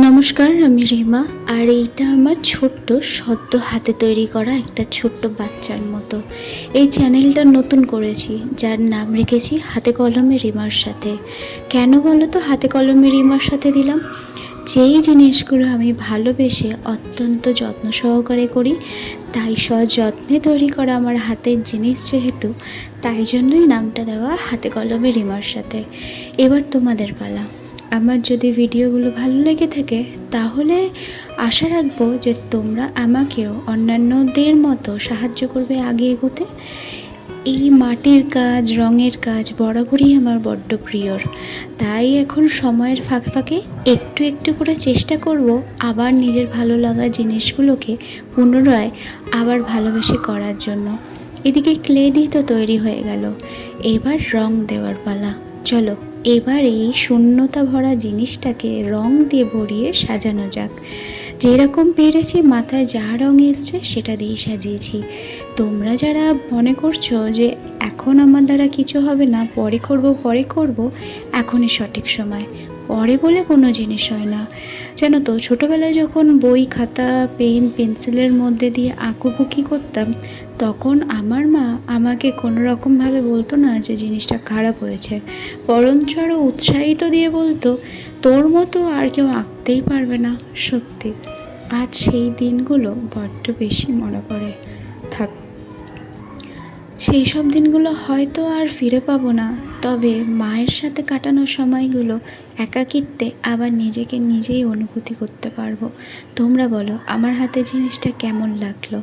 নমস্কার, আমি রিমা। আর এইটা আমার ছোট্ট সদ্য হাতে তৈরি করা একটা ছোট্ট বাচ্চার মতো। এই চ্যানেলটা নতুন করেছি, যার নাম রেখেছি হাতে কলমে রিমার সাথে। কেন বলো তো হাতে কলমে রিমার সাথে দিলাম? যেই জিনিসগুলো আমি ভালোবেসে অত্যন্ত যত্ন সহকারে করি, তাই সযত্নে তৈরি করা আমার হাতের জিনিস যেহেতু, তাই জন্যই নামটা দেওয়া হাতে কলমে রিমার সাথে। এবার তোমাদের পালা। আমার যদি ভিডিওগুলো ভালো লেগে থাকে তাহলে আশা রাখবো যে তোমরা আমাকেও অন্যান্যদের মতো সাহায্য করবে আগে এগোতে। এই মাটির কাজ, রঙের কাজ বরাবরই আমার বড্ড প্রিয়র। তাই এখন সময়ের ফাঁকে ফাঁকে একটু একটু করে চেষ্টা করব আবার নিজের ভালো লাগা জিনিসগুলোকে পুনরায় আবার ভালোবেসে করার জন্য। এদিকে ক্লে দিয়ে তো তৈরি হয়ে গেল, এবার রং দেওয়ার পালা। চলো এবার এই শূন্যতা ভরা জিনিসটাকে রং দিয়ে ভরিয়ে সাজানো যাক। যেরকম পেরেছি মাথায় যা রং এসছে সেটা দিয়েই সাজিয়েছি। তোমরা যারা মনে করছো যে এখন আমার দ্বারা কিছু হবে না, পরে করব, এখনই সঠিক সময়। পরে বলে কোনো জিনিস হয় না। জানো তো, ছোটোবেলায় যখন বই, খাতা, পেন, পেন্সিলের মধ্যে দিয়ে আঁকুবুকি করতাম, তখন আমার মা আমাকে কোনো রকমভাবে বলতো না যে জিনিসটা খারাপ হয়েছে, বরঞ্চ আরও উৎসাহিত দিয়ে বলতো, তোর মতো আর কেউ আঁকতেই পারবে না। সত্যি আজ সেই দিনগুলো বড্ড বেশি মনে পড়ে। থাক, সেই সব দিনগুলো হয়তো আর ফিরে পাবো না, তবে মায়ের সাথে কাটানো সময়গুলো একাকিত্বে আবার নিজেকে নিজেই অনুভূতি করতে পারবো। তোমরা বলো আমার হাতে জিনিসটা কেমন লাগলো?